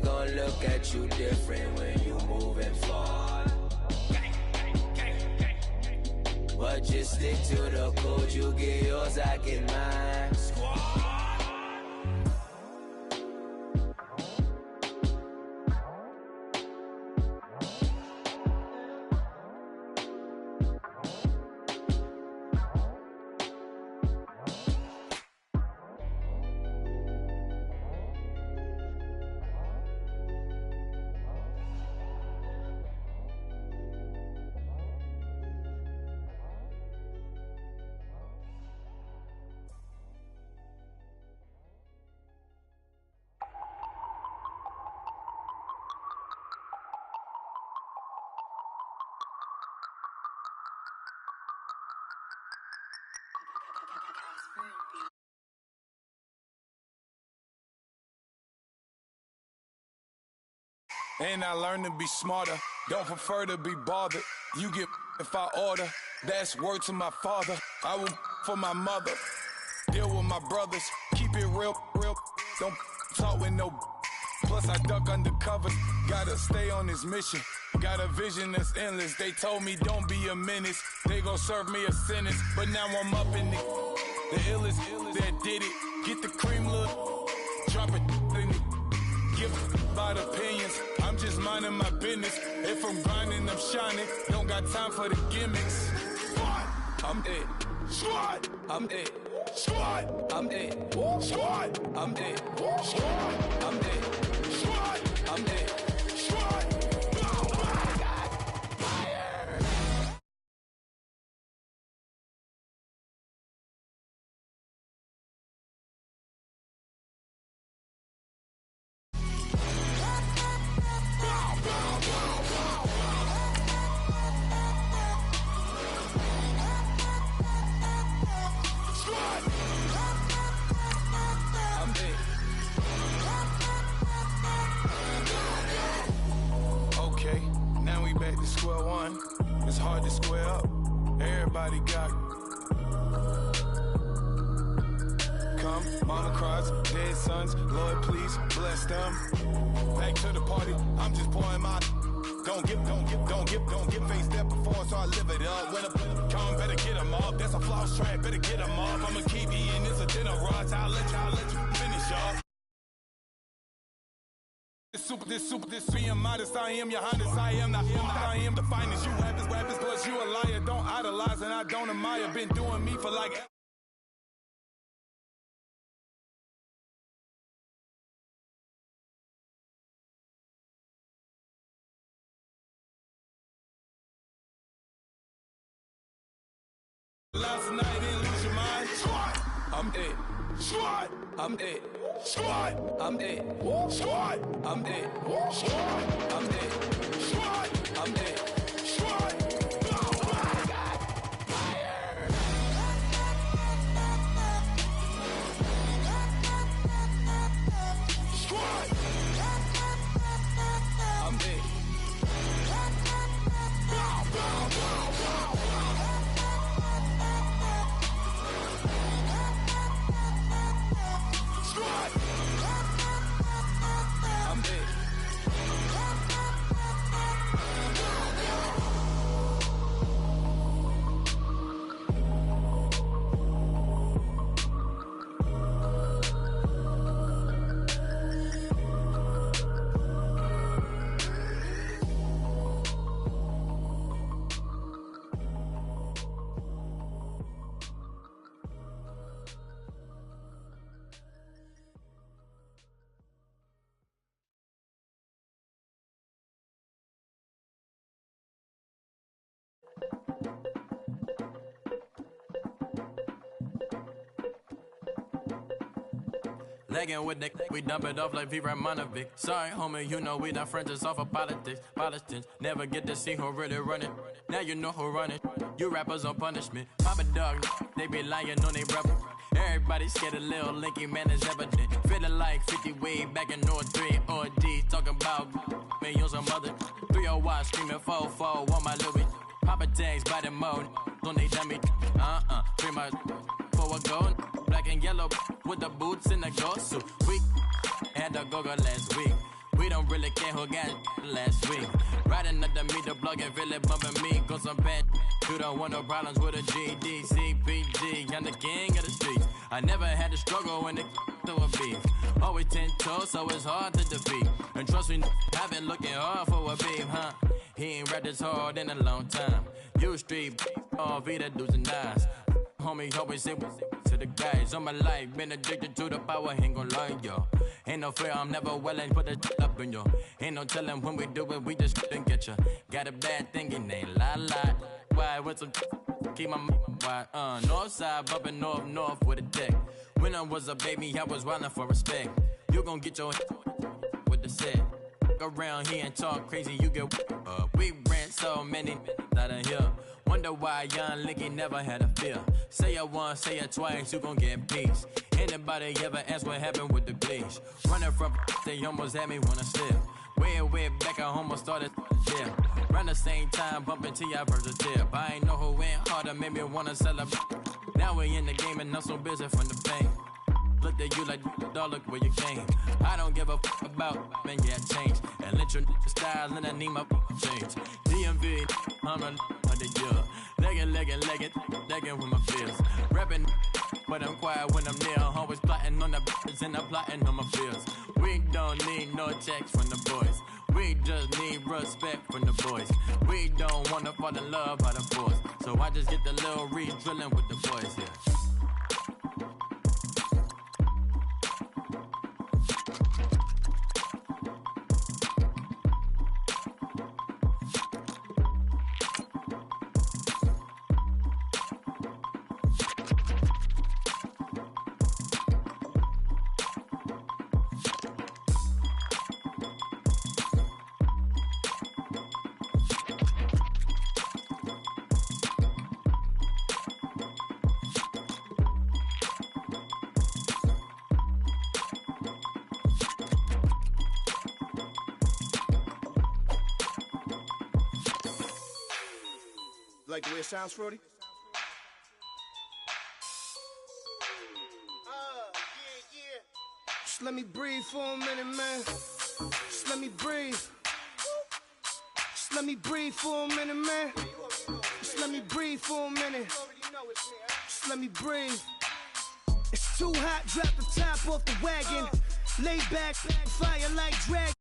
gon' look at you different when you moving forward. But just stick to the code, you get yours, I get mine. And I learned to be smarter, don't prefer to be bothered. You get if I order, that's word to my father. I will for my mother, deal with my brothers, keep it real, don't talk with no. Plus I duck undercover, gotta stay on this mission. Got a vision that's endless, they told me don't be a menace. They gon' serve me a sentence, but now I'm up in it. The illest that did it, get the cream look, drop it in it. Give about opinions, I'm just minding my business. If I'm grinding, I'm shining, don't got time for the gimmicks. Squad, I'm it. Squad, I'm it. Squad, I'm it. Squad, I'm it. Squad, I'm it. Squad, I'm it. Squad, oh my God, fire! Back to square one, it's hard to square up. Everybody got come, mama cries, dead sons, Lord please bless them. Back to the party, I'm just pouring my. Don't get face that before, so I live it up. When I come, better get them up. That's a floss track, better get them up. I'ma keep eating this a dinner rush. I'll let you finish up. This being modest, I am your highness, I am not I am the finest. You rappers, plus you a liar. Don't idolize and I don't admire. Been doing me for like. Last night didn't lose your mind. Squad, I'm it. Squad, I'm it. Squad, I'm it. Squad, I'm it. Squad, I'm it. Squad, I'm it. Squad, oh my God, fire! Squad, I'm it. Legging with Nick, we dump it off like V. Ramonovic. Sorry, homie, you know we done Frenches off of politics. Politics never get to see who really run it. Now you know who run it. You rappers on punishment. Papa dog, they be lying on they brother. Everybody scared of Lil Linky, man, is evident. Feeling like 50 way back in 03 OD. Talking about me, use a mother. 301 screaming 4-4 on my Louis. Papa tags by the mode, on they dummy. Pretty much for a gold. Black and yellow with the boots and the gold suit. We had a go-go last week. We don't really care who got last week. Riding under me, the block and really bumping me. Cause I'm bad, you don't want no problems with a GD, CPG. I'm the king of the streets. I never had to struggle when it to a beef. Always 10 toes, so it's hard to defeat. And trust me, I've been looking hard for a beef, huh? He ain't rapped this hard in a long time. You street, all Vita do's and eyes. Homie, always say to the guys. On my life, been addicted to the power, ain't gon' lie, yo. Ain't no fear, I'm never willing, put the up in yo. Ain't no telling when we do it, we just couldn't get ya. Got a bad thing, it ain't lie. Why, with some keep my wide, north side, bumping north with a deck. When I was a baby, I was wildin' for respect. You gon' get your with the set. Around here and talk crazy, you get we ran so many out of here. Wonder why young Licky never had a fear. Say it once, say it twice, you gon' get peace. Anybody ever ask what happened with the bleach? Running from they almost had me wanna slip. Way back, I almost started there. Around the same time, bumping till I burst a tip. I ain't know who went harder, made me wanna celebrate. Now we in the game and I'm so busy from the pain. Looked at you like, dog, look where you came. I don't give a about, man, yeah, change. And let your style and I need my change. DMV, I'm a legging with my fears. Rapping, but I'm quiet when I'm near. Always plotting on the bitches and I'm plotting on my fears. We don't need no checks from the boys. We just need respect from the boys. We don't wanna fall in love by the force. So I just get the little re-drilling with the boys here. Yeah. Like the way it sounds, Frody? Yeah. Just let me breathe for a minute, man. Just let me breathe. Just let me breathe for a minute, man. Just let me breathe for a minute. Just let me breathe. It's too hot, drop the top off the wagon. Lay back, fire like dragon.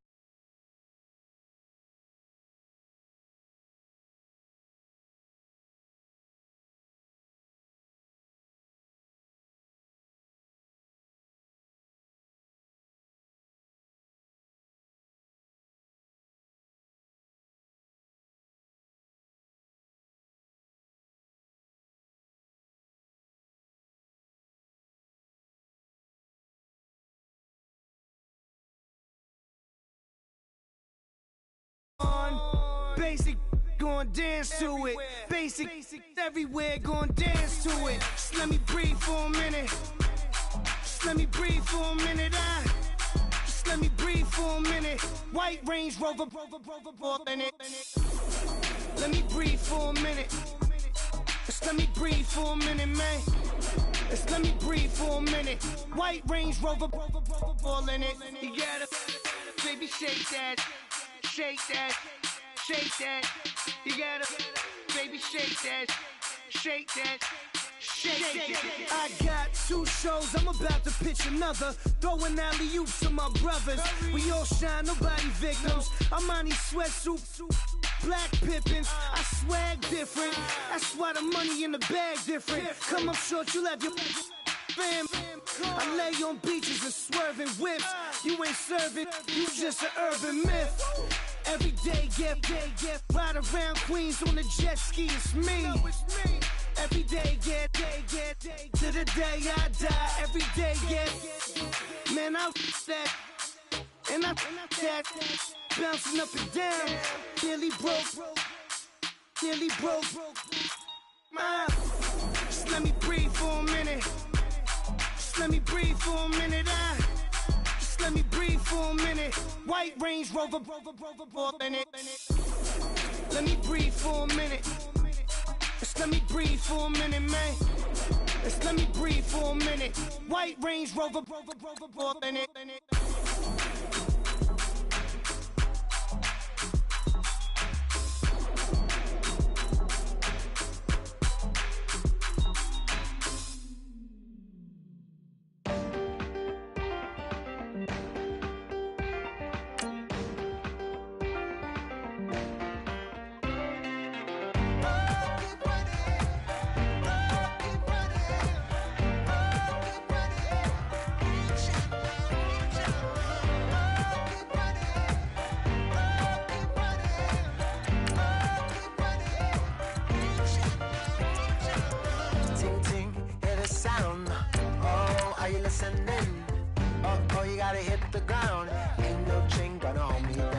Basic, gon' dance to it. Basic, everywhere, gon' dance to it. Just let me breathe for a minute. Just let me breathe for a minute. Just let me breathe for a minute. White Range Rover, in it. Let me breathe for a minute. Just let me breathe for a minute, man. Just let me breathe for a minute. White Range Rover, in it. You gotta, baby, shake that, shake that. Shake that, you gotta, baby, shake that, shake that, shake that. I got 2 shows, I'm about to pitch another. Throwing alley-oops to my brothers. We all shine, nobody victims. I'm on these sweatsuits, black Pippins. I swag different, that's why the money in the bag different. Come up short, you'll have your fam. I lay on beaches and swerving whips. You ain't serving, you just an urban myth. Every day, get, ride around Queens on a jet ski, it's me. Every day, get, to the day I die. Every day, get, man, I that, and I that, bouncing up and down. Nearly broke, just let me breathe for a minute. Just let me breathe for a minute. Just let me breathe for a minute. White Range Rover, in it. Let me breathe for a minute. Just let me breathe for a minute, man. Just let me breathe for a minute. White Range Rover, in it. gotta hit the ground. Ain't no chain gonna hold me down.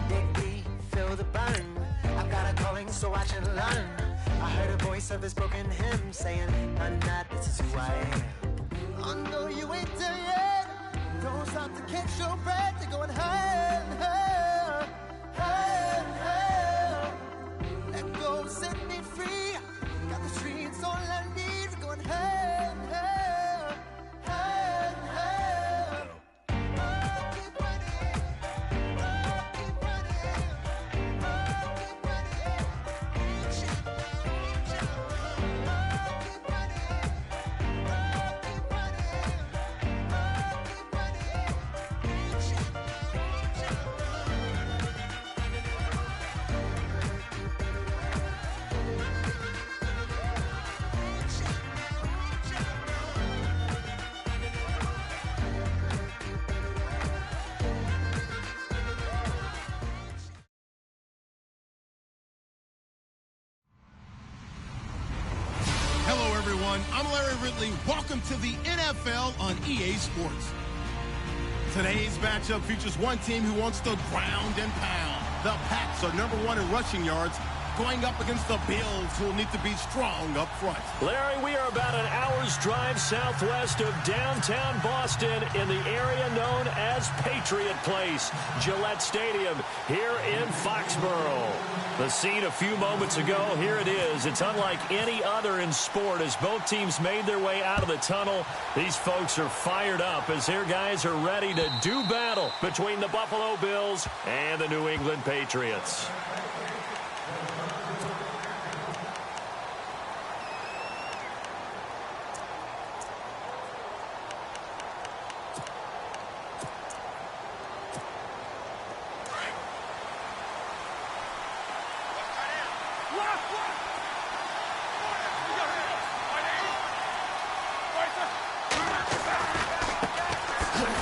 Dig deep, feel the burn. I've got a calling, so watch and learn. I heard a voice of his broken hymn saying, I'm not, this is who I am. I know you ain't there yet. Don't stop to catch your breath. You're going higher, higher, higher, higher. Let go, set me free. Got the streets all I need. We're going higher, higher, higher, higher. Oh, keep running. Oh, keep running. Oh, keep running. Reach out, reach out. Oh, keep running. Oh, keep running. Oh, keep running. Reach out, reach out. Hello, everyone. I'm Larry Ridley. Welcome to the NFL on EA Sports. Today's matchup features one team who wants to ground and pound. The Pats are number one in rushing yards, going up against the Bills, who will need to be strong up front. Larry, we are about an hour's drive southwest of downtown Boston in the area known as Patriot Place, Gillette Stadium, here in Foxborough. The scene a few moments ago, here it is. It's unlike any other in sport as both teams made their way out of the tunnel. These folks are fired up as their guys are ready to do battle between the Buffalo Bills and the New England Patriots.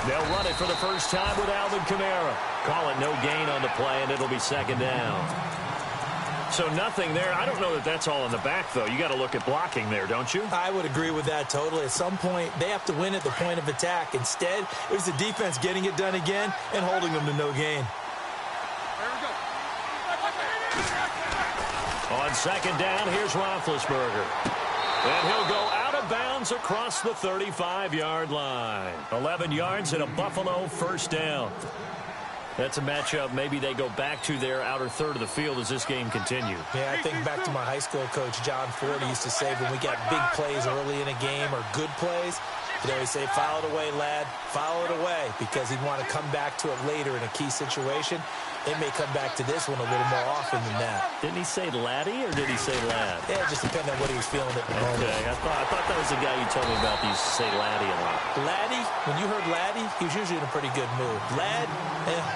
They'll run it for the first time with Alvin Kamara. Call it no gain on the play, and it'll be second down. So nothing there. I don't know that that's all in the back, though. You got to look at blocking there, don't you? I would agree with that totally. At some point, they have to win at the point of attack. Instead, it was the defense getting it done again and holding them to no gain. On second down, here's Roethlisberger. And he'll go out of bounds across the 35-yard line. 11 yards and a Buffalo first down. That's a matchup maybe they go back to their outer third of the field as this game continues. Yeah, I think back to my high school coach, John Ford. He used to say when we got big plays early in a game or good plays, he'd always say, file it away, lad, file it away, because he'd want to come back to it later in a key situation. They may come back to this one a little more often than that. Didn't he say laddie or did he say lad? Yeah, it just depended on what he was feeling at the moment. Okay, I thought that was the guy you told me about that used to say laddie a lot. Laddie, when you heard laddie, he was usually in a pretty good mood. Lad,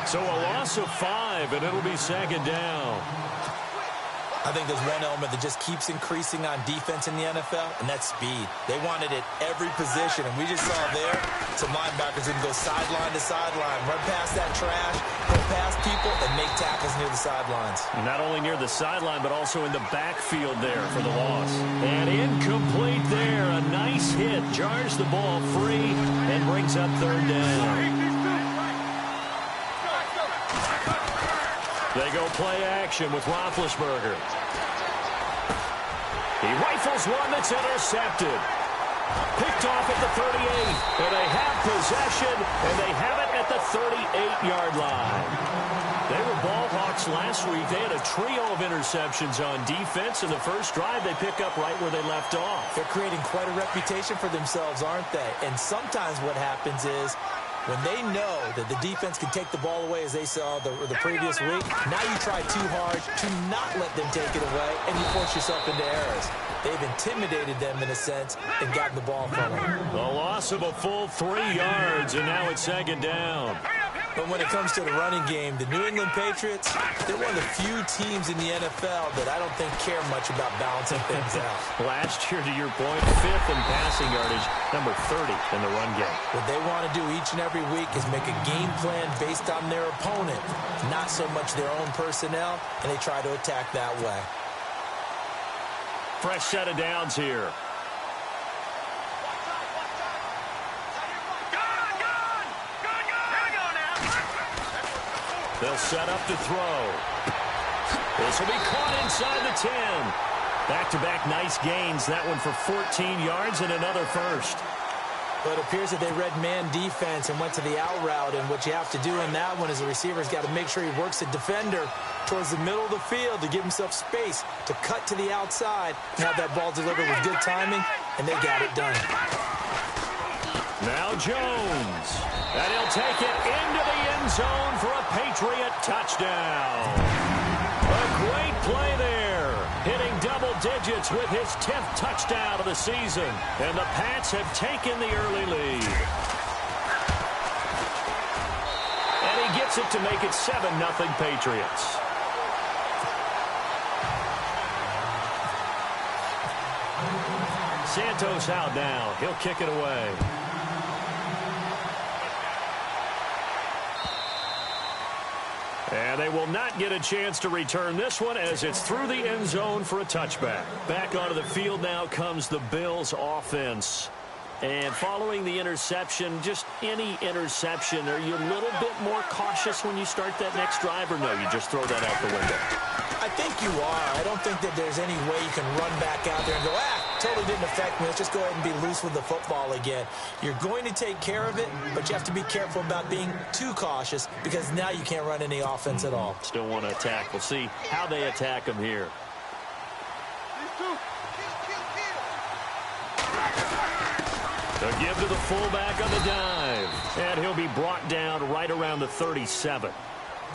So a loss of 5, and it'll be second down. I think there's one element that just keeps increasing on defense in the NFL, and that's speed. They want it at every position, and we just saw there some linebackers who can go sideline to sideline, run past that trash, go past people, and make tackles near the sidelines. Not only near the sideline, but also in the backfield there for the loss. And incomplete there. A nice hit. Jars the ball free and brings up third down. They go play action with Roethlisberger. He rifles one that's intercepted. Picked off at the 38. And they have possession, and they have it at the 38-yard line. They were ball hawks last week. They had a trio of interceptions on defense. In the first drive, they pick up right where they left off. They're creating quite a reputation for themselves, aren't they? And sometimes what happens is, when they know that the defense can take the ball away, as they saw the previous week, now you try too hard to not let them take it away, and you force yourself into errors. They've intimidated them, in a sense, and gotten the ball from them. A loss of a full 3 yards, and now it's second down. But when it comes to the running game, the New England Patriots, they're one of the few teams in the NFL that I don't think care much about balancing things out. Last year, to your point, 5th in passing yardage, number 30 in the run game. What they want to do each and every week is make a game plan based on their opponent, not so much their own personnel, and they try to attack that way. Fresh set of downs here. They'll set up to throw. This will be caught inside the 10. Back-to-back nice gains. That one for 14 yards and another first. But it appears that they read man defense and went to the out route. And what you have to do in that one is the receiver's got to make sure he works the defender towards the middle of the field to give himself space to cut to the outside and have that ball delivered with good timing, and they got it done. Now Jones. And he'll take it into the end zone for a Patriot touchdown. A great play there. Hitting double digits with his 10th touchdown of the season. And the Pats have taken the early lead. And he gets it to make it 7-0 Patriots. Santos out now. He'll kick it away. And they will not get a chance to return this one as it's through the end zone for a touchback. Back onto the field now comes the Bills offense. And following the interception, just any interception, are you a little bit more cautious when you start that next drive, or no, you just throw that out the window? I think you are. I don't think that there's any way you can run back out there and go, totally didn't affect me. Let's just go ahead and be loose with the football again. You're going to take care of it, but you have to be careful about being too cautious because now you can't run any offense at all. Still want to attack. We'll see how they attack them here. To give to the fullback on the dive. And he'll be brought down right around the 37.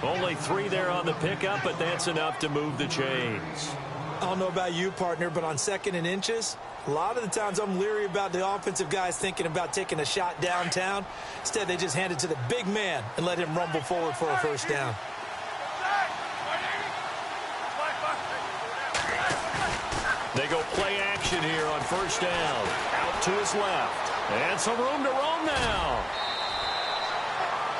Only 3 there on the pickup, but that's enough to move the chains. I don't know about you, partner, but on 2nd and inches, a lot of the times I'm leery about the offensive guys thinking about taking a shot downtown. Instead, they just hand it to the big man and let him rumble forward for a first down. They go play action here on first down. Out to his left. And some room to roam now.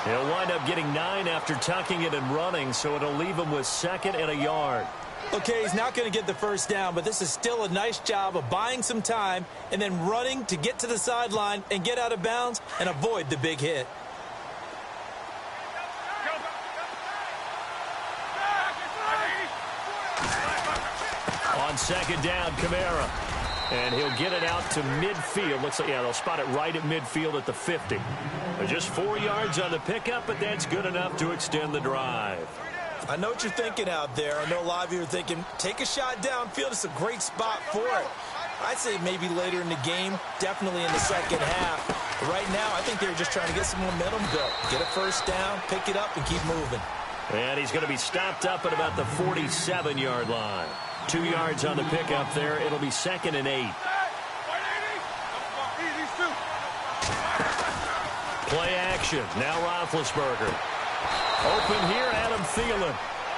He'll wind up getting 9 after tucking it and running, so it'll leave him with 2nd and a yard. Okay, he's not going to get the first down, but this is still a nice job of buying some time and then running to get to the sideline and get out of bounds and avoid the big hit. On 2nd down, Kamara. And he'll get it out to midfield. Looks like, they'll spot it right at midfield at the 50. Just 4 yards on the pickup, but that's good enough to extend the drive. I know what you're thinking out there. I know a lot of you are thinking, take a shot downfield. It's a great spot for it. I'd say maybe later in the game, definitely in the second half. But right now, I think they're just trying to get some momentum built. Get a first down, pick it up, and keep moving. And he's going to be stopped up at about the 47-yard line. 2 yards on the pickup there. It'll be 2nd and 8. Play action. Now Roethlisberger. Open here, Adam Thielen.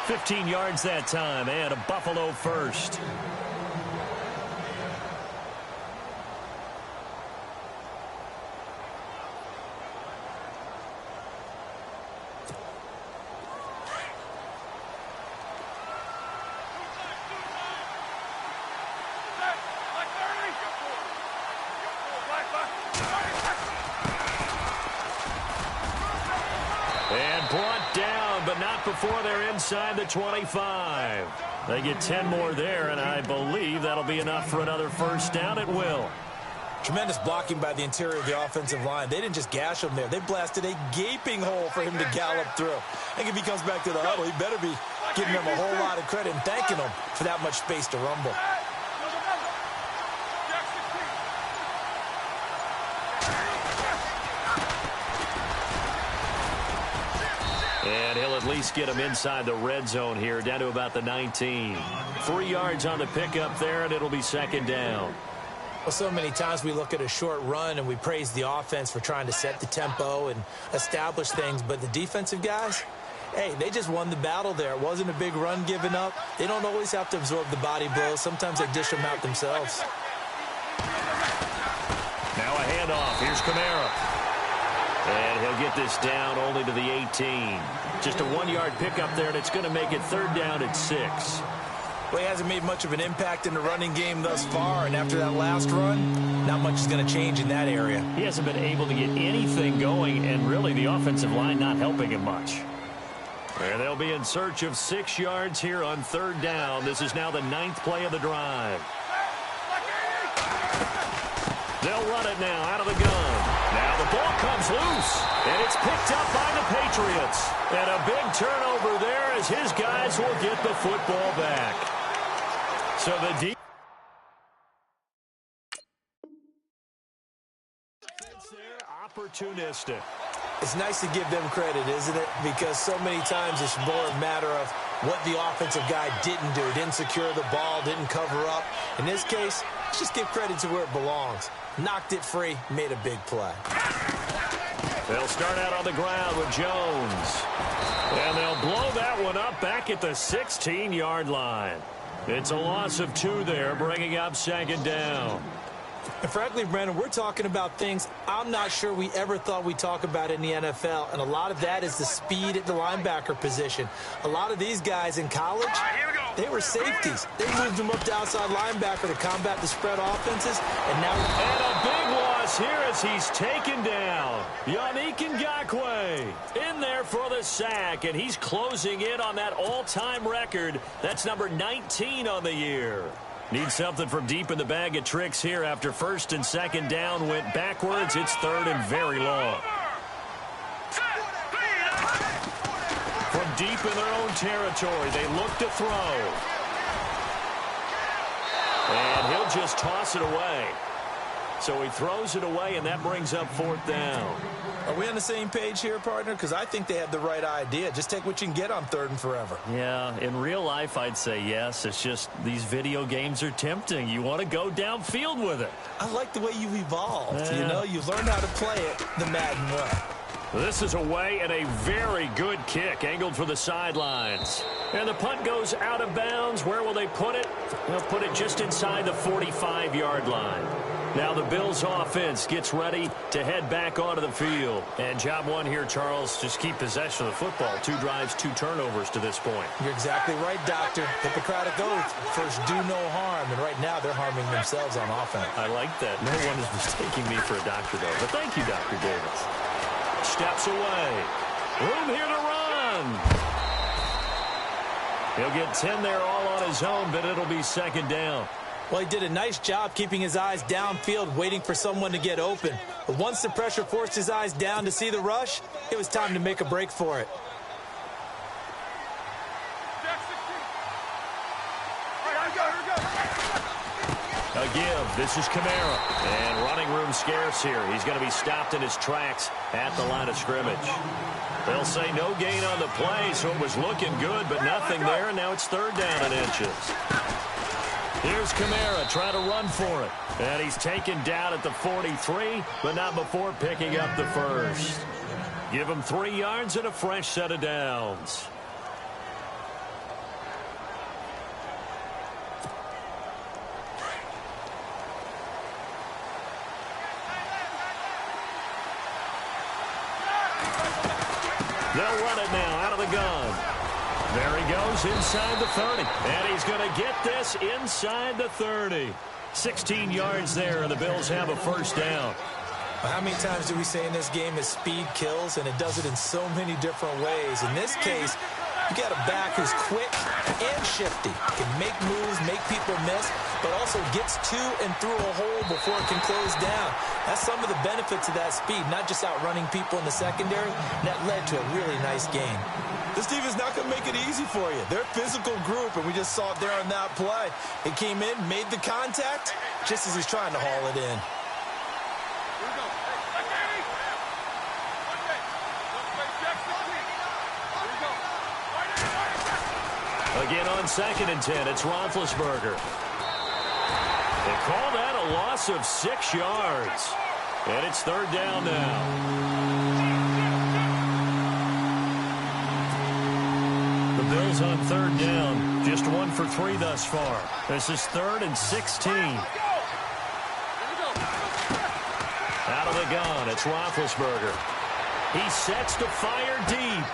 15 yards that time, and a Buffalo first. Before they're inside the 25. They get 10 more there, and I believe that'll be enough for another first down. It will. Tremendous blocking by the interior of the offensive line. They didn't just gash him there. They blasted a gaping hole for him to gallop through. I think if he comes back to the huddle, he better be giving them a whole lot of credit and thanking them for that much space to rumble. And he'll at least get him inside the red zone here, down to about the 19. 3 yards on the pickup there, and it'll be 2nd down. Well, so many times we look at a short run and we praise the offense for trying to set the tempo and establish things, but the defensive guys, hey, they just won the battle there. It wasn't a big run given up. They don't always have to absorb the body blows. Sometimes they dish them out themselves. Now a handoff. Here's Kamara. And he'll get this down only to the 18. Just a 1-yard pickup there, and it's going to make it 3rd down at 6. Well, he hasn't made much of an impact in the running game thus far, and after that last run, not much is going to change in that area. He hasn't been able to get anything going, and really the offensive line not helping him much. And they'll be in search of 6 yards here on 3rd down. This is now the 9th play of the drive. They'll run it now out of the gun. Now the ball comes loose, and it's picked up by the Patriots. And a big turnover there as his guys will get the football back. So the defense there, opportunistic. It's nice to give them credit, isn't it? Because so many times it's more a matter of what the offensive guy didn't do. Didn't secure the ball, didn't cover up. In this case, let's just give credit to where it belongs. Knocked it free, made a big play. They'll start out on the ground with Jones. And they'll blow that one up back at the 16-yard line. It's a loss of 2 there, bringing up 2nd down. And frankly, Brandon, we're talking about things I'm not sure we ever thought we'd talk about in the NFL, and a lot of that is the speed at the linebacker position. A lot of these guys in college, they were safeties. They moved them up to outside linebacker to combat the spread offenses, and now... And a big loss here as he's taken down. Yannick Ngakoue in there for the sack, and he's closing in on that all-time record. That's number 19 on the year. Need something from deep in the bag of tricks here after 1st and 2nd down went backwards. It's 3rd and very long. From deep in their own territory, they look to throw. And he'll just toss it away. So he throws it away, and that brings up 4th down. Are we on the same page here, partner? Because I think they had the right idea. Just take what you can get on 3rd and forever. Yeah, in real life, I'd say yes. It's just these video games are tempting. You want to go downfield with it. I like the way you've evolved. You know, you've learned how to play it the Madden way. This is away and a very good kick angled for the sidelines. And the punt goes out of bounds. Where will they put it? They'll put it just inside the 45-yard line. Now the Bills offense gets ready to head back onto the field. And job one here, Charles, just keep possession of the football. 2 drives, 2 turnovers to this point. You're exactly right, Doctor. Hippocratic oath. First, do no harm. And right now, they're harming themselves on offense. I like that. No one is mistaking me for a doctor, though. But thank you, Dr. Davis. Steps away. Room here to run. He'll get 10 there all on his own, but it'll be 2nd down. Well, he did a nice job keeping his eyes downfield, waiting for someone to get open. But once the pressure forced his eyes down to see the rush, it was time to make a break for it. A give. This is Kamara. And running room scarce here. He's going to be stopped in his tracks at the line of scrimmage. They'll say no gain on the play, so it was looking good, but nothing there, and now it's 3rd down and inches. Here's Kamara trying to run for it. And he's taken down at the 43, but not before picking up the 1st. Give him 3 yards and a fresh set of downs. They'll run it now out of the gun. There he goes inside the 30. And he's going to get this inside the 30. 16 yards there, and the Bills have a 1st down. Well, how many times do we say in this game that speed kills, and it does it in so many different ways? In this case, you got a back who's quick and shifty. Can make moves, make people miss, but also gets to and through a hole before it can close down. That's some of the benefits of that speed, not just outrunning people in the secondary. That led to a really nice game. This defense is not going to make it easy for you. They're a physical group, and we just saw it there on that play. It came in, made the contact, just as he's trying to haul it in. Again on 2nd and 10, it's Roethlisberger. They call that a loss of 6 yards. And it's 3rd down now. The Bills on 3rd down, just 1 for 3 thus far. This is 3rd and 16. Out of the gun, it's Roethlisberger. He sets to fire deep.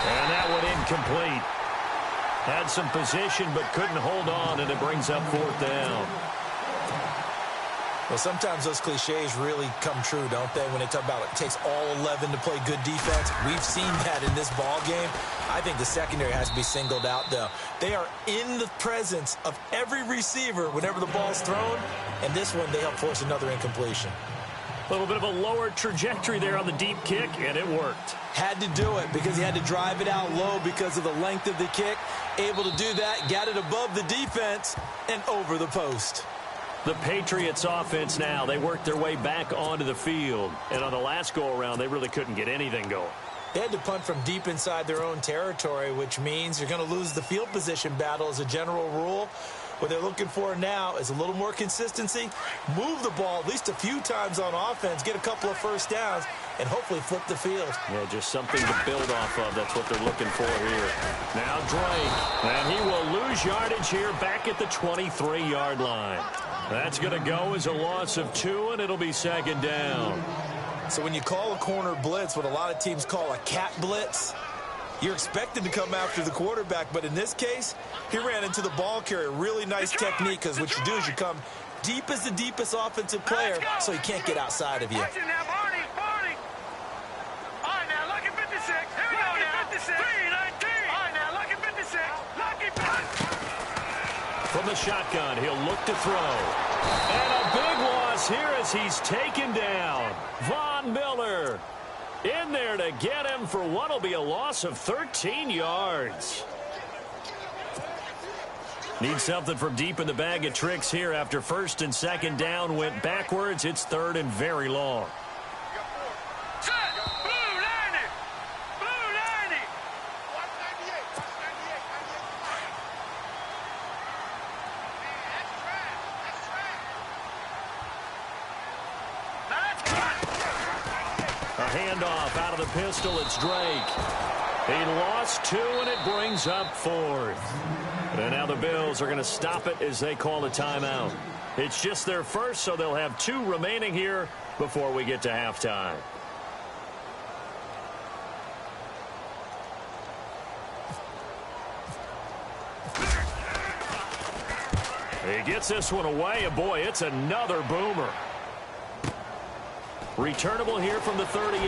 And that one incomplete. Had some position but couldn't hold on, and it brings up 4th down. Well, sometimes those cliches really come true, don't they? When they talk about it takes all 11 to play good defense. We've seen that in this ball game. I think the secondary has to be singled out, though. They are in the presence of every receiver whenever the ball's thrown, and this one they help force another incompletion. A little bit of a lower trajectory there on the deep kick, and it worked. Had to do it because he had to drive it out low because of the length of the kick. Able to do that, got it above the defense, and over the post. The Patriots offense now, they worked their way back onto the field. And on the last go-around, they really couldn't get anything going. They had to punt from deep inside their own territory, which means you're going to lose the field position battle as a general rule. What they're looking for now is a little more consistency, move the ball at least a few times on offense, get a couple of first downs, and hopefully flip the field. Yeah, just something to build off of. That's what they're looking for here. Now Drake, and he will lose yardage here back at the 23-yard line. That's going to go as a loss of 2, and it'll be second down. So when you call a corner blitz, what a lot of teams call a cat blitz, you're expected to come after the quarterback, but in this case, he ran into the ball carrier. Really nice technique, because what you do is you come deep as the deepest offensive player, so he can't get outside of you. All right, now, lucky 56. Here we go now. 56. 319. All right, now, lucky 56. Lucky 56. From the shotgun, he'll look to throw. And a big loss here as he's taken down. Von Miller in there to get him for what will be a loss of 13 yards. Need something from deep in the bag of tricks here after first and second down went backwards. It's third and very long. Handoff out of the pistol. It's Drake. He lost 2, and it brings up 4th. And now the Bills are going to stop it as they call a timeout. It's just their first, so they'll have 2 remaining here before we get to halftime. He gets this one away, and boy, it's another boomer. Returnable here from the 38.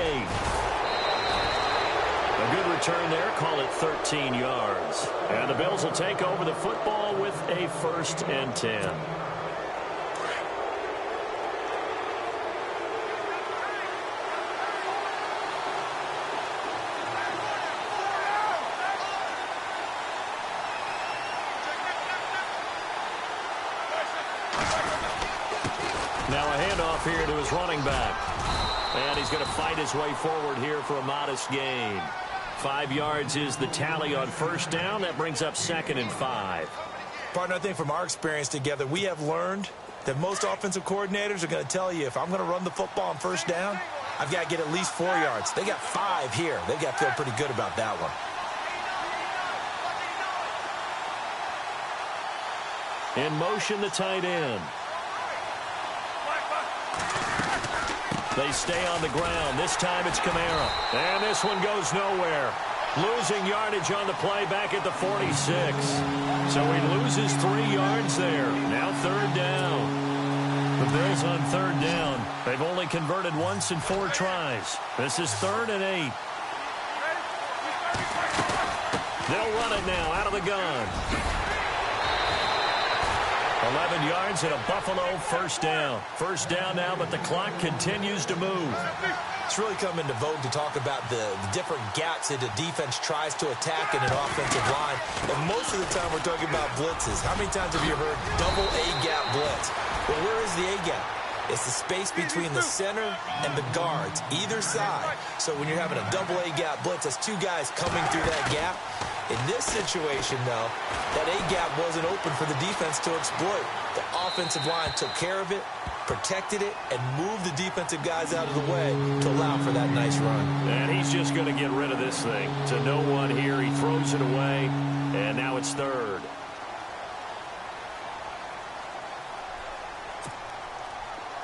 A good return there. Call it 13 yards. And the Bills will take over the football with a 1st and 10. Now a handoff here to his running back. And he's going to fight his way forward here for a modest gain. 5 yards is the tally on first down. That brings up 2nd and 5. Partner, I think from our experience together, we have learned that most offensive coordinators are going to tell you, if I'm going to run the football on first down, I've got to get at least 4 yards. They got 5 here. They've got to feel pretty good about that one. In motion, the tight end. They stay on the ground. This time it's Kamara. And this one goes nowhere. Losing yardage on the play back at the 46. So he loses 3 yards there. Now 3rd down. The Bills on 3rd down. They've only converted once in 4 tries. This is 3rd and 8. They'll run it now out of the gun. 11 yards and a Buffalo 1st down. 1st down now, but the clock continues to move. It's really come into vogue to talk about the different gaps that the defense tries to attack in an offensive line. And most of the time we're talking about blitzes. How many times have you heard double A-gap blitz? Well, where is the A-gap? It's the space between the center and the guards, either side. So when you're having a double A-gap blitz, that's 2 guys coming through that gap. In this situation, though, that A-gap wasn't open for the defense to exploit. The offensive line took care of it, protected it, and moved the defensive guys out of the way to allow for that nice run. And he's just going to get rid of this thing. To no one here, he throws it away, and now it's 3rd.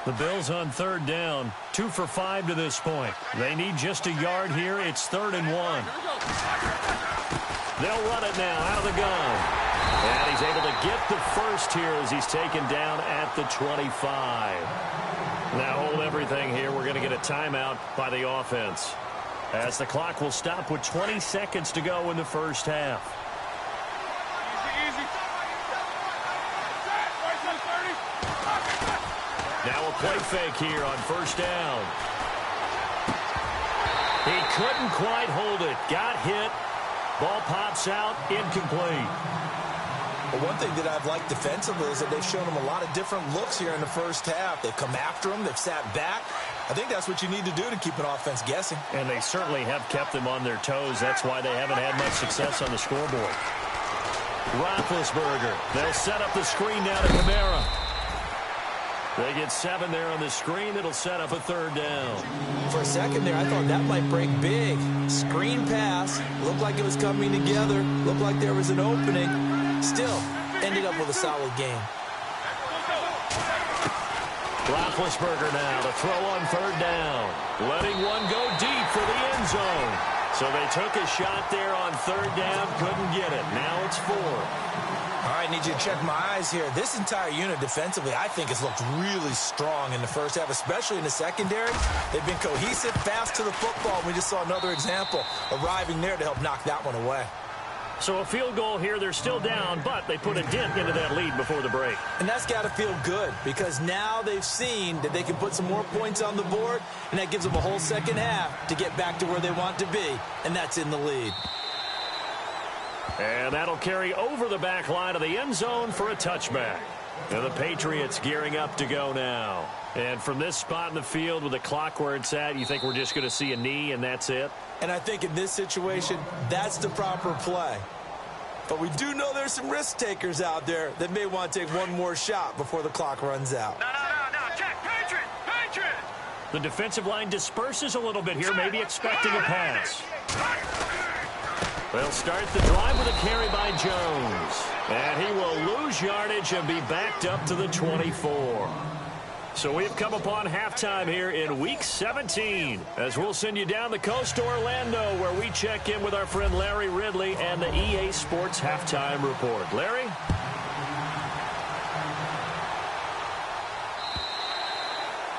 The Bills on 3rd down, 2 for 5 to this point. They need just a yard here. It's 3rd and 1. They'll run it now out of the gun. And he's able to get the first here as he's taken down at the 25. Now hold everything here. We're going to get a timeout by the offense, as the clock will stop with 20 seconds to go in the first half. Now a play fake here on first down. He couldn't quite hold it. Got hit. Ball pops out. Incomplete. Well, one thing that I've liked defensively is that they've shown him a lot of different looks here in the first half. They've come after him. They've sat back. I think that's what you need to do to keep an offense guessing. And they certainly have kept them on their toes. That's why they haven't had much success on the scoreboard. Roethlisberger. They'll set up the screen now to Kamara. They get 7 there on the screen. It'll set up a third down. For a second there, I thought that might break big. Screen pass. Looked like it was coming together. Looked like there was an opening. Still, ended up with a solid game. Roethlisberger now to throw on third down. Letting one go deep for the end zone. So they took a shot there on third down. Couldn't get it. Now it's 4. All right, need you to check my eyes here. This entire unit defensively, I think, has looked really strong in the first half, especially in the secondary. They've been cohesive, fast to the football. We just saw another example arriving there to help knock that one away. So a field goal here. They're still down, but they put a dent into that lead before the break. And that's got to feel good, because now they've seen that they can put some more points on the board, and that gives them a whole second half to get back to where they want to be, and that's in the lead. And that'll carry over the back line of the end zone for a touchback. And the Patriots gearing up to go now. And from this spot in the field with the clock where it's at, you think we're just going to see a knee and that's it? And I think in this situation, that's the proper play. But we do know there's some risk takers out there that may want to take one more shot before the clock runs out. No, check, Patriot! The defensive line disperses a little bit here, maybe expecting a pass. They'll start the drive with a carry by Jones. And he will lose yardage and be backed up to the 24. So we've come upon halftime here in Week 17, as we'll send you down the coast to Orlando, where we check in with our friend Larry Ridley and the EA Sports Halftime Report. Larry?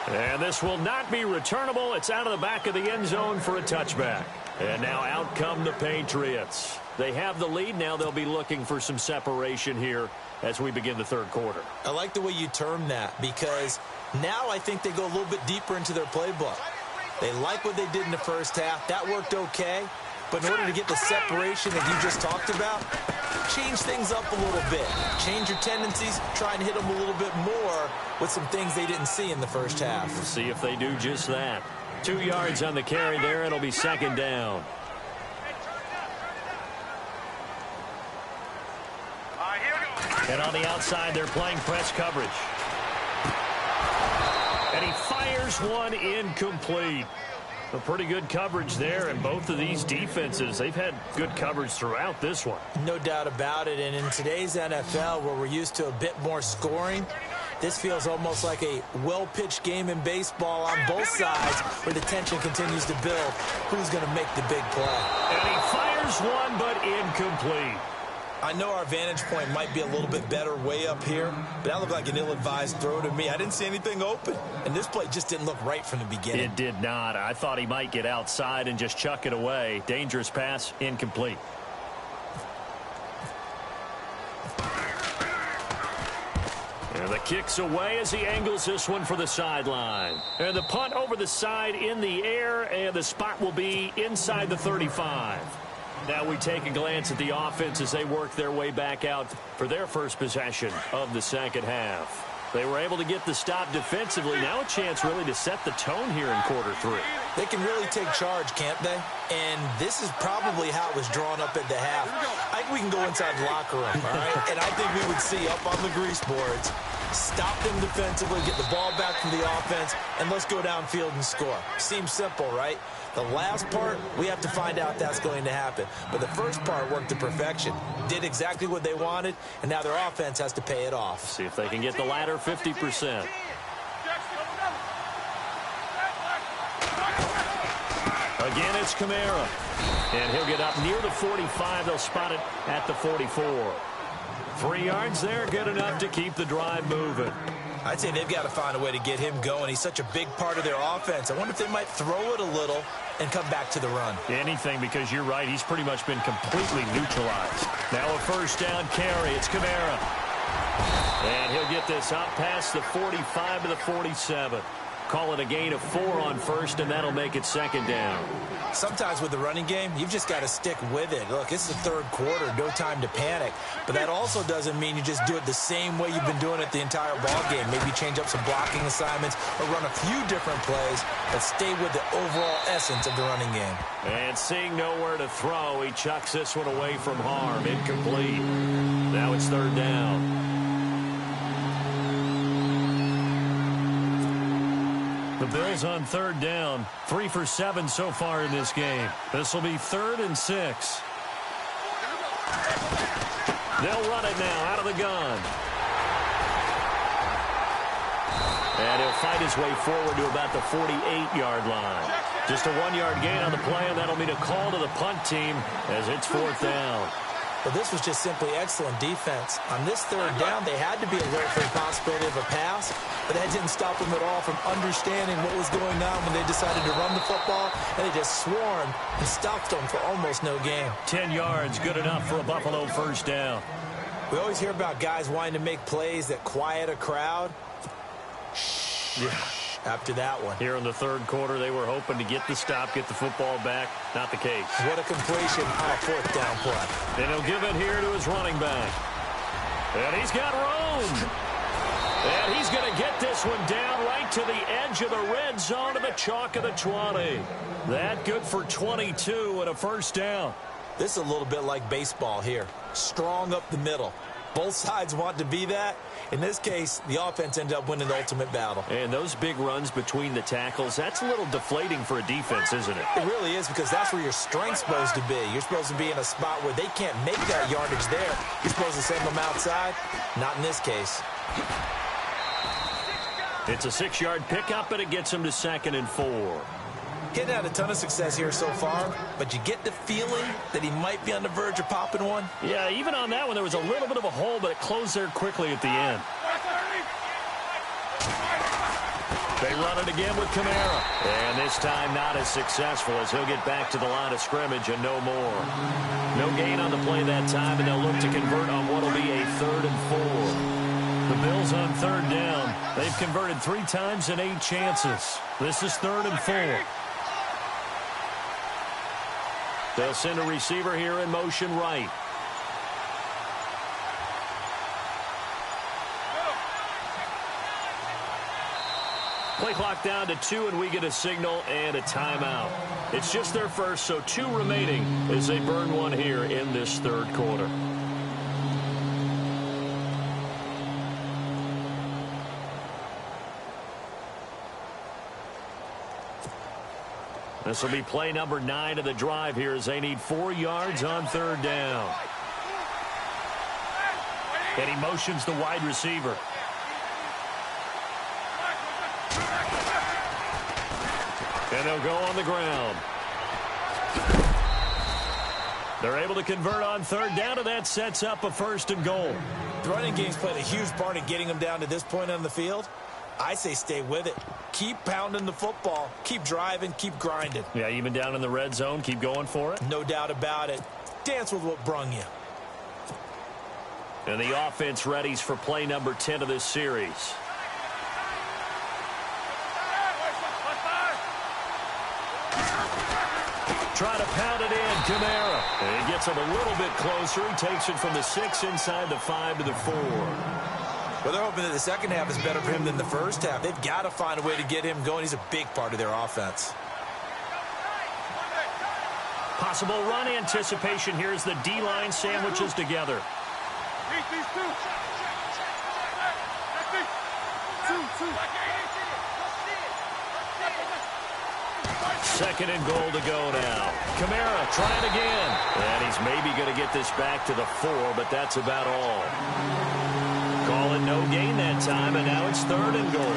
And this will not be returnable. It's out of the back of the end zone for a touchback. And now out come the Patriots. They have the lead. Now they'll be looking for some separation here as we begin the third quarter. I like the way you term that, because now I think they go a little bit deeper into their playbook. They like what they did in the first half. That worked okay. But in order to get the separation that you just talked about, change things up a little bit. Change your tendencies. Try and hit them a little bit more with some things they didn't see in the first half. We'll see if they do just that. 2 yards on the carry there. It'll be second down. And on the outside, they're playing press coverage. And he fires one incomplete. A pretty good coverage there, and both of these defenses, they've had good coverage throughout this one. No doubt about it, and in today's NFL, where we're used to a bit more scoring, this feels almost like a well-pitched game in baseball on both sides, where the tension continues to build. Who's going to make the big play? And he fires one, but incomplete. I know our vantage point might be a little bit better way up here, but that looked like an ill-advised throw to me. I didn't see anything open, and this play just didn't look right from the beginning. It did not. I thought he might get outside and just chuck it away. Dangerous pass, incomplete. And the kick's away as he angles this one for the sideline. And the punt over the side in the air, and the spot will be inside the 35. Now we take a glance at the offense as they work their way back out for their first possession of the second half. They were able to get the stop defensively. Now a chance really to set the tone here in quarter 3. They can really take charge, can't they? And this is probably how it was drawn up at the half. I think we can go inside the locker room, all right? And I think we would see up on the grease boards, stop them defensively, get the ball back from the offense, and let's go downfield and score. Seems simple, right? The last part, we have to find out if that's going to happen. But the first part worked to perfection. Did exactly what they wanted, and now their offense has to pay it off. See if they can get the latter 50%. Again, it's Kamara. And he'll get up near the 45. They'll spot it at the 44. 3 yards there, good enough to keep the drive moving. I'd say they've got to find a way to get him going. He's such a big part of their offense. I wonder if they might throw it a little and come back to the run. Anything, because you're right. He's pretty much been completely neutralized. Now a first down carry. It's Kamara. And he'll get this up past the 45 to the 47. Call it a gain of 4 on first, and that'll make it second down. Sometimes with the running game, you've just got to stick with it. Look, it's the third quarter, no time to panic. But that also doesn't mean you just do it the same way you've been doing it the entire ball game. Maybe change up some blocking assignments or run a few different plays, but stay with the overall essence of the running game. And seeing nowhere to throw, he chucks this one away from harm. Incomplete. Now it's third down. The Bills on third down, 3 for 7 so far in this game. This will be 3rd and 6. They'll run it now out of the gun. And he'll fight his way forward to about the 48-yard line. Just a 1-yard gain on the play, and that'll mean a call to the punt team as it's 4th down. But this was just simply excellent defense. On this third down, they had to be alert for the possibility of a pass, but that didn't stop them at all from understanding what was going on when they decided to run the football, and they just swarmed and stopped them for almost no gain. 10 yards, good enough for a Buffalo first down. We always hear about guys wanting to make plays that quiet a crowd. Yeah. After that one. Here in the third quarter, they were hoping to get the stop, get the football back. Not the case. What a completion on a 4th down play. And he'll give it here to his running back. And he's got room. And he's going to get this one down right to the edge of the red zone to the chalk of the 20. That good for 22 and a first down. This is a little bit like baseball here. Strong up the middle. Both sides want to be that. In this case, the offense ended up winning the ultimate battle. And those big runs between the tackles, that's a little deflating for a defense, isn't it? It really is, because that's where your strength's supposed to be. You're supposed to be in a spot where they can't make that yardage there. You're supposed to send them outside. Not in this case. It's a 6-yard pickup, and it gets him to 2nd and 4. He's had a ton of success here so far, but you get the feeling that he might be on the verge of popping one. Yeah, even on that one, there was a little bit of a hole, but it closed there quickly at the end. They run it again with Kamara. And this time not as successful, as he'll get back to the line of scrimmage and no more. No gain on the play that time, and they'll look to convert on what will be a 3rd and 4. The Bills on third down. They've converted 3 times in 8 chances. This is 3rd and 4. They'll send a receiver here in motion right. Play clock down to 2, and we get a signal and a timeout. It's just their first, so 2 remaining as they burn one here in this third quarter. This will be play number 9 of the drive here as they need 4 yards on third down. And he motions the wide receiver. And they'll go on the ground. They're able to convert on third down, and that sets up a 1st and goal. The running game's played a huge part in getting them down to this point on the field. I say stay with it. Keep pounding the football. Keep driving. Keep grinding. Yeah, even down in the red zone, keep going for it. No doubt about it. Dance with what brung you. And the offense readies for play number 10 of this series. Try to pound it in, Kamara. And he gets him a little bit closer. He takes it from the 6 inside the 5 to the 4. Well, they're hoping that the second half is better for him than the first half. They've got to find a way to get him going. He's a big part of their offense. Possible run anticipation here as the D-line sandwiches together. 2nd and goal to go now. Kamara trying again. And he's maybe going to get this back to the 4, but that's about all. Call it no gain that time, and now it's 3rd and goal.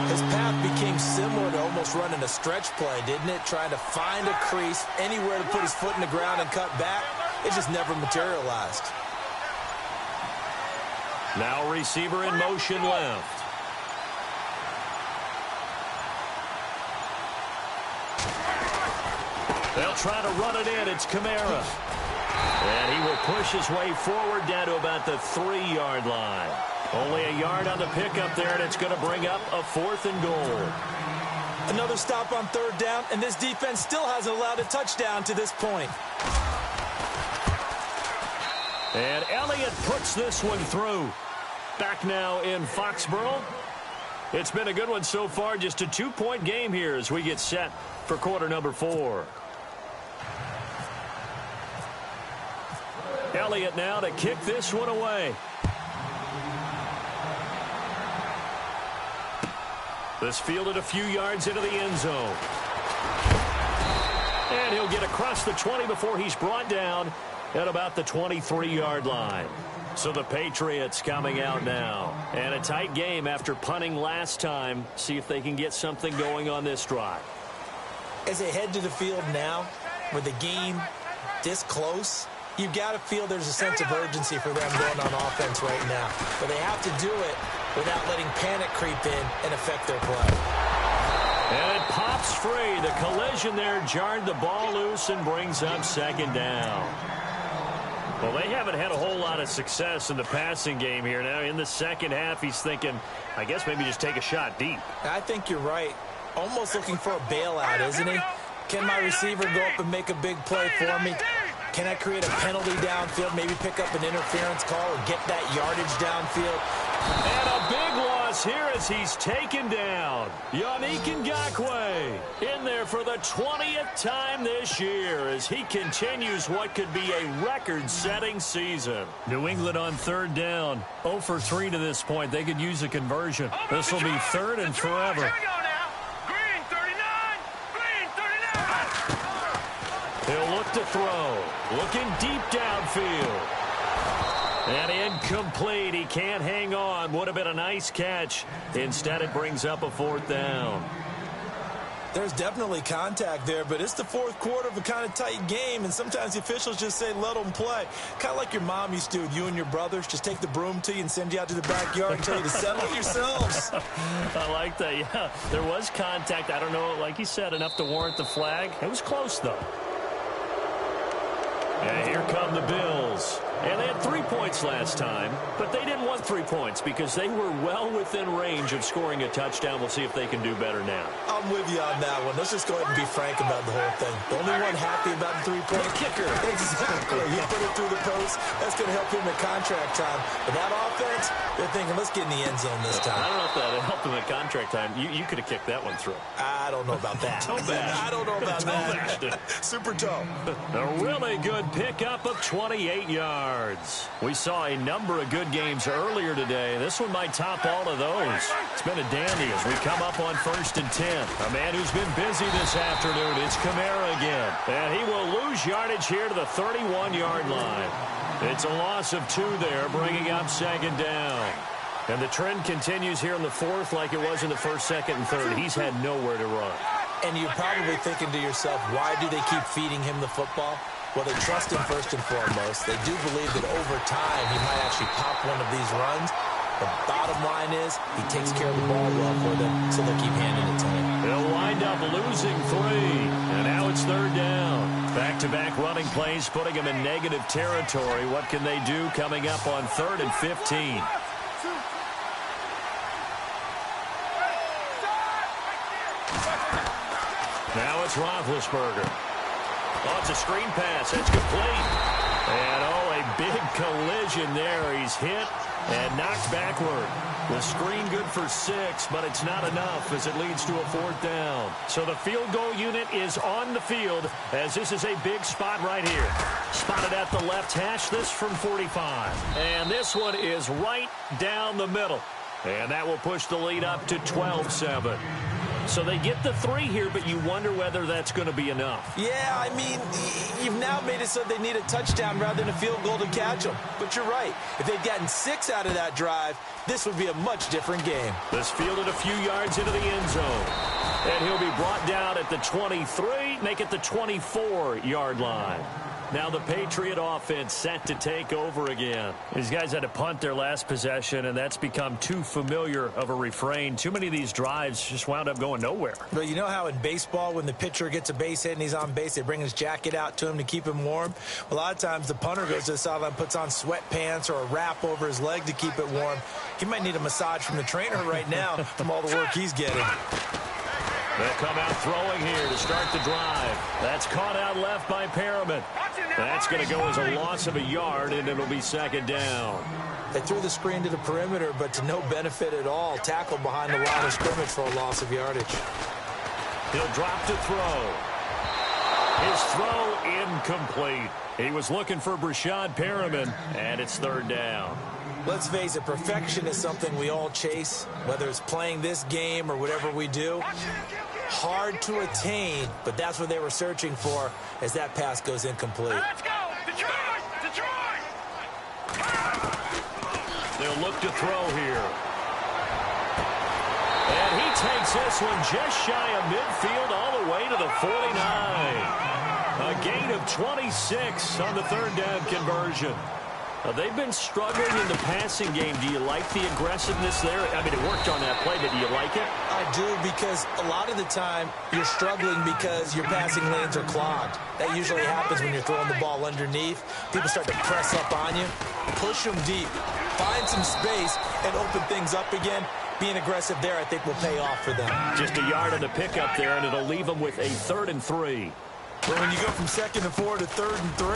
His path became similar to almost running a stretch play, didn't it? Trying to find a crease, anywhere to put his foot in the ground and cut back. It just never materialized. Now receiver in motion left. They'll try to run it in. It's Kamara. And he will push his way forward down to about the 3-yard line. Only a yard on the pickup there, and it's going to bring up a 4th and goal. Another stop on 3rd down, and this defense still hasn't allowed a touchdown to this point. And Elliott puts this one through. Back now in Foxborough. It's been a good one so far. Just a 2-point game here as we get set for quarter number 4. Elliott now to kick this one away. This fielded a few yards into the end zone. And he'll get across the 20 before he's brought down at about the 23-yard line. So the Patriots coming out now. And a tight game after punting last time. See if they can get something going on this drive. As they head to the field now, with the game this close, you've got to feel there's a sense of urgency for them going on offense right now. But they have to do it without letting panic creep in and affect their play. And it pops free. The collision there jarred the ball loose and brings up 2nd down. Well, they haven't had a whole lot of success in the passing game here. Now, in the second half, he's thinking, I guess maybe just take a shot deep. I think you're right. Almost looking for a bailout, isn't he? Can my receiver go up and make a big play for me? Can I create a penalty downfield, maybe pick up an interference call or get that yardage downfield? And a big loss here as he's taken down. Yannick Ngakoue in there for the 20th time this year as he continues what could be a record-setting season. New England on 3rd down. 0 for 3 to this point. They could use a conversion. This will be 3rd and forever. He'll look to throw. Looking deep downfield. And incomplete. He can't hang on. Would have been a nice catch. Instead, it brings up a 4th down. There's definitely contact there, but it's the 4th quarter of a kind of tight game, and sometimes the officials just say, let them play. Kind of like your mom used to with you and your brothers. Just take the broom to you and send you out to the backyard and tell you to settle it yourselves. I like that, yeah. There was contact. I don't know, like you said, enough to warrant the flag. It was close, though. And here come the Bills. And they had 3 points last time, but they didn't want 3 points because they were well within range of scoring a touchdown. We'll see if they can do better now. I'm with you on that one. Let's just go ahead and be frank about the whole thing. The only one happy about the 3-point kicker. Exactly. He put it through the post. That's going to help him at contract time. But that offense, they're thinking, let's get in the end zone this time. I don't know if that would help him at contract time. You could have kicked that one through. I don't know about that. Toe bash. I don't know about that. Super toe. A really good pickup of 28 yards. We saw a number of good games earlier today. This one might top all of those. It's been a dandy as we come up on 1st and 10. A man who's been busy this afternoon. It's Kamara again. And he will lose yardage here to the 31-yard line. It's a loss of 2 there, bringing up 2nd down. And the trend continues here in the 4th like it was in the 1st, 2nd, and 3rd. He's had nowhere to run. And you're probably thinking to yourself, why do they keep feeding him the football? Well, they trust him first and foremost. They do believe that over time he might actually pop one of these runs. The bottom line is he takes care of the ball well for them, so they'll keep handing it to him. They'll wind up losing 3. And now it's 3rd down. Back-to-back running plays putting them in negative territory. What can they do coming up on 3rd and 15? Now it's Roethlisberger. Oh, it's a screen pass. It's complete. And, oh, a big collision there. He's hit and knocked backward. The screen good for 6, but it's not enough as it leads to a 4th down. So the field goal unit is on the field as this is a big spot right here. Spotted at the left hash, this from 45. And this one is right down the middle. And that will push the lead up to 12-7. So they get the 3 here, but you wonder whether that's going to be enough. Yeah, I mean, you've now made it so they need a touchdown rather than a field goal to catch them. But you're right. If they'd gotten 6 out of that drive, this would be a much different game. This fielded a few yards into the end zone. And he'll be brought down at the 23, make it the 24-yard line. Now the Patriot offense set to take over again. These guys had to punt their last possession, and that's become too familiar of a refrain. Too many of these drives just wound up going nowhere. But you know how in baseball, when the pitcher gets a base hit and he's on base, they bring his jacket out to him to keep him warm? A lot of times the punter goes to the sideline, puts on sweatpants or a wrap over his leg to keep it warm. He might need a massage from the trainer right now from all the work he's getting. They'll come out throwing here to start the drive. That's caught out left by Perriman. That's going to go as a loss of a yard, and it'll be second down. They threw the screen to the perimeter, but to no benefit at all. Tackled behind the line of scrimmage for a loss of yardage. He'll drop to throw. His throw incomplete. He was looking for Brashad Perriman, and it's third down. Let's face it, perfection is something we all chase, whether it's playing this game or whatever we do. Hard to attain, but that's what they were searching for as that pass goes incomplete. Let's go! Detroit! Detroit! They'll look to throw here. And he takes this one just shy of midfield all the way to the 49. A gain of 26 on the third down conversion. They've been struggling in the passing game. Do you like the aggressiveness there? I mean, it worked on that play, but do you like it? I do, because a lot of the time you're struggling because your passing lanes are clogged. That usually happens when you're throwing the ball underneath. People start to press up on you. Push them deep. Find some space and open things up again. Being aggressive there, I think, will pay off for them. Just a yard on the pickup there, and it'll leave them with a 3rd and 3. But when you go from 2nd and 4 to 3rd and 3,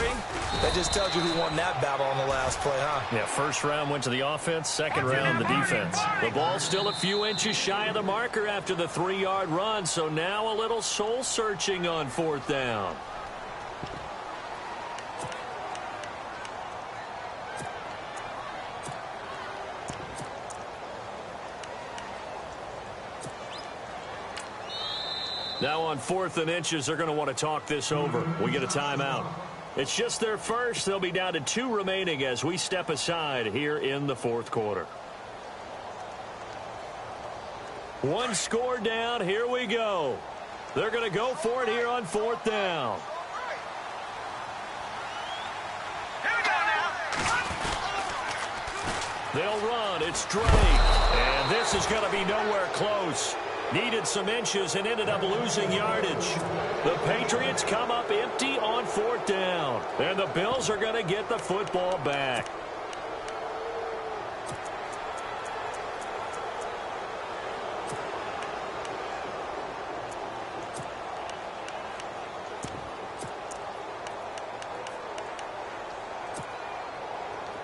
that just tells you who won that battle on the last play, huh? Yeah, first round went to the offense, second round the defense. The ball's still a few inches shy of the marker after the 3-yard run, so now a little soul-searching on 4th down. Now on 4th and inches, they're going to want to talk this over. We get a timeout. It's just their first. They'll be down to 2 remaining as we step aside here in the 4th quarter. 1 score down. Here we go. They're going to go for it here on 4th down. Here we go now. They'll run. It's Drake. And this is going to be nowhere close. Needed some inches and ended up losing yardage. The Patriots come up empty on 4th down. And the Bills are going to get the football back.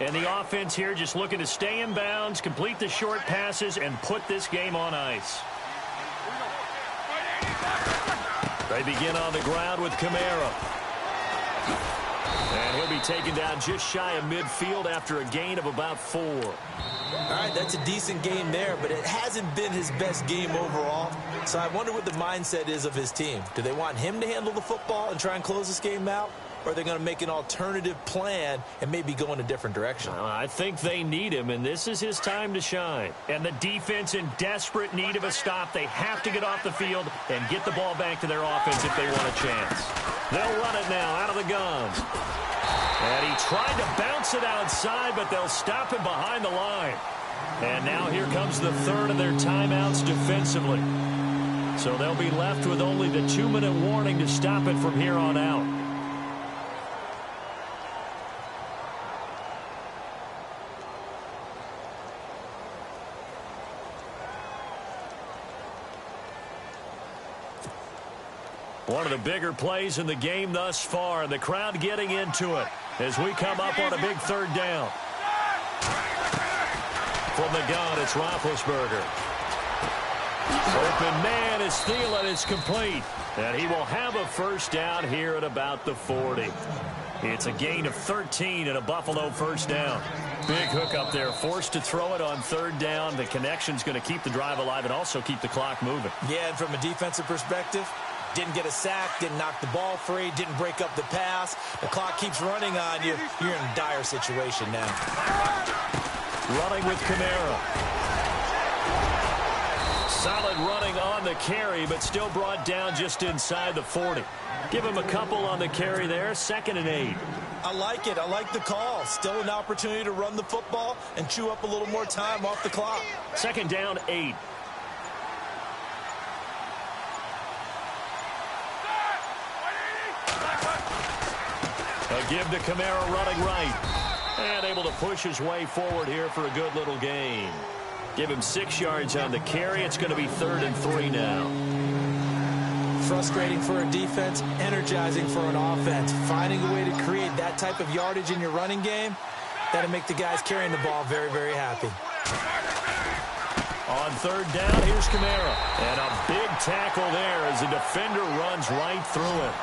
And the offense here just looking to stay in bounds, complete the short passes, and put this game on ice. They begin on the ground with Kamara. And he'll be taken down just shy of midfield after a gain of about 4. All right, that's a decent game there, but it hasn't been his best game overall. So I wonder what the mindset is of his team. Do they want him to handle the football and try and close this game out? Or are they going to make an alternative plan and maybe go in a different direction? I think they need him, and this is his time to shine. And the defense in desperate need of a stop. They have to get off the field and get the ball back to their offense if they want a chance. They'll run it now out of the gun. And he tried to bounce it outside, but they'll stop him behind the line. And now here comes the 3rd of their timeouts defensively. So they'll be left with only the 2-minute warning to stop it from here on out. One of the bigger plays in the game thus far, and the crowd getting into it as we come up on a big 3rd down. From the gun, it's Roethlisberger. Open man is Thielen. It's complete. And he will have a 1st down here at about the 40. It's a gain of 13 and a Buffalo 1st down. Big hook up there. Forced to throw it on 3rd down. The connection's going to keep the drive alive and also keep the clock moving. Yeah, and from a defensive perspective, didn't get a sack, didn't knock the ball free, didn't break up the pass. The clock keeps running on you. You're in a dire situation now. Running with Kamara. Solid running on the the carry, but still brought down just inside the 40. Give him a couple on the carry there, 2nd and 8. I like it. I like the call. Still an opportunity to run the football and chew up a little more time off the clock. 2nd down, 8. A give to Kamara running right. And able to push his way forward here for a good little gain. Give him 6 yards on the carry. It's going to be 3rd and 3 now. Frustrating for a defense, energizing for an offense. Finding a way to create that type of yardage in your running game, that'll make the guys carrying the ball very, very happy. On 3rd down, here's Kamara. And a big tackle there as the defender runs right through him.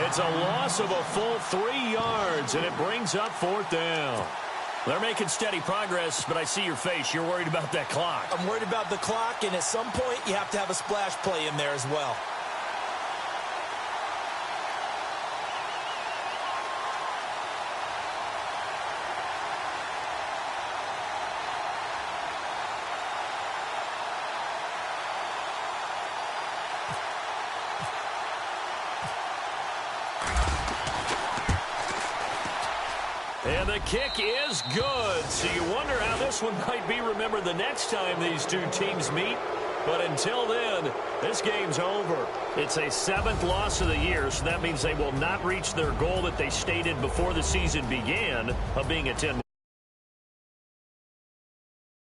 It's a loss of a full 3 yards, and it brings up 4th down. They're making steady progress, but I see your face. You're worried about that clock. I'm worried about the clock, and at some point, you have to have a splash play in there as well. And the kick is good. So you wonder how this one might be remembered the next time these two teams meet. But until then, this game's over. It's a 7th loss of the year, so that means they will not reach their goal that they stated before the season began of being a 10.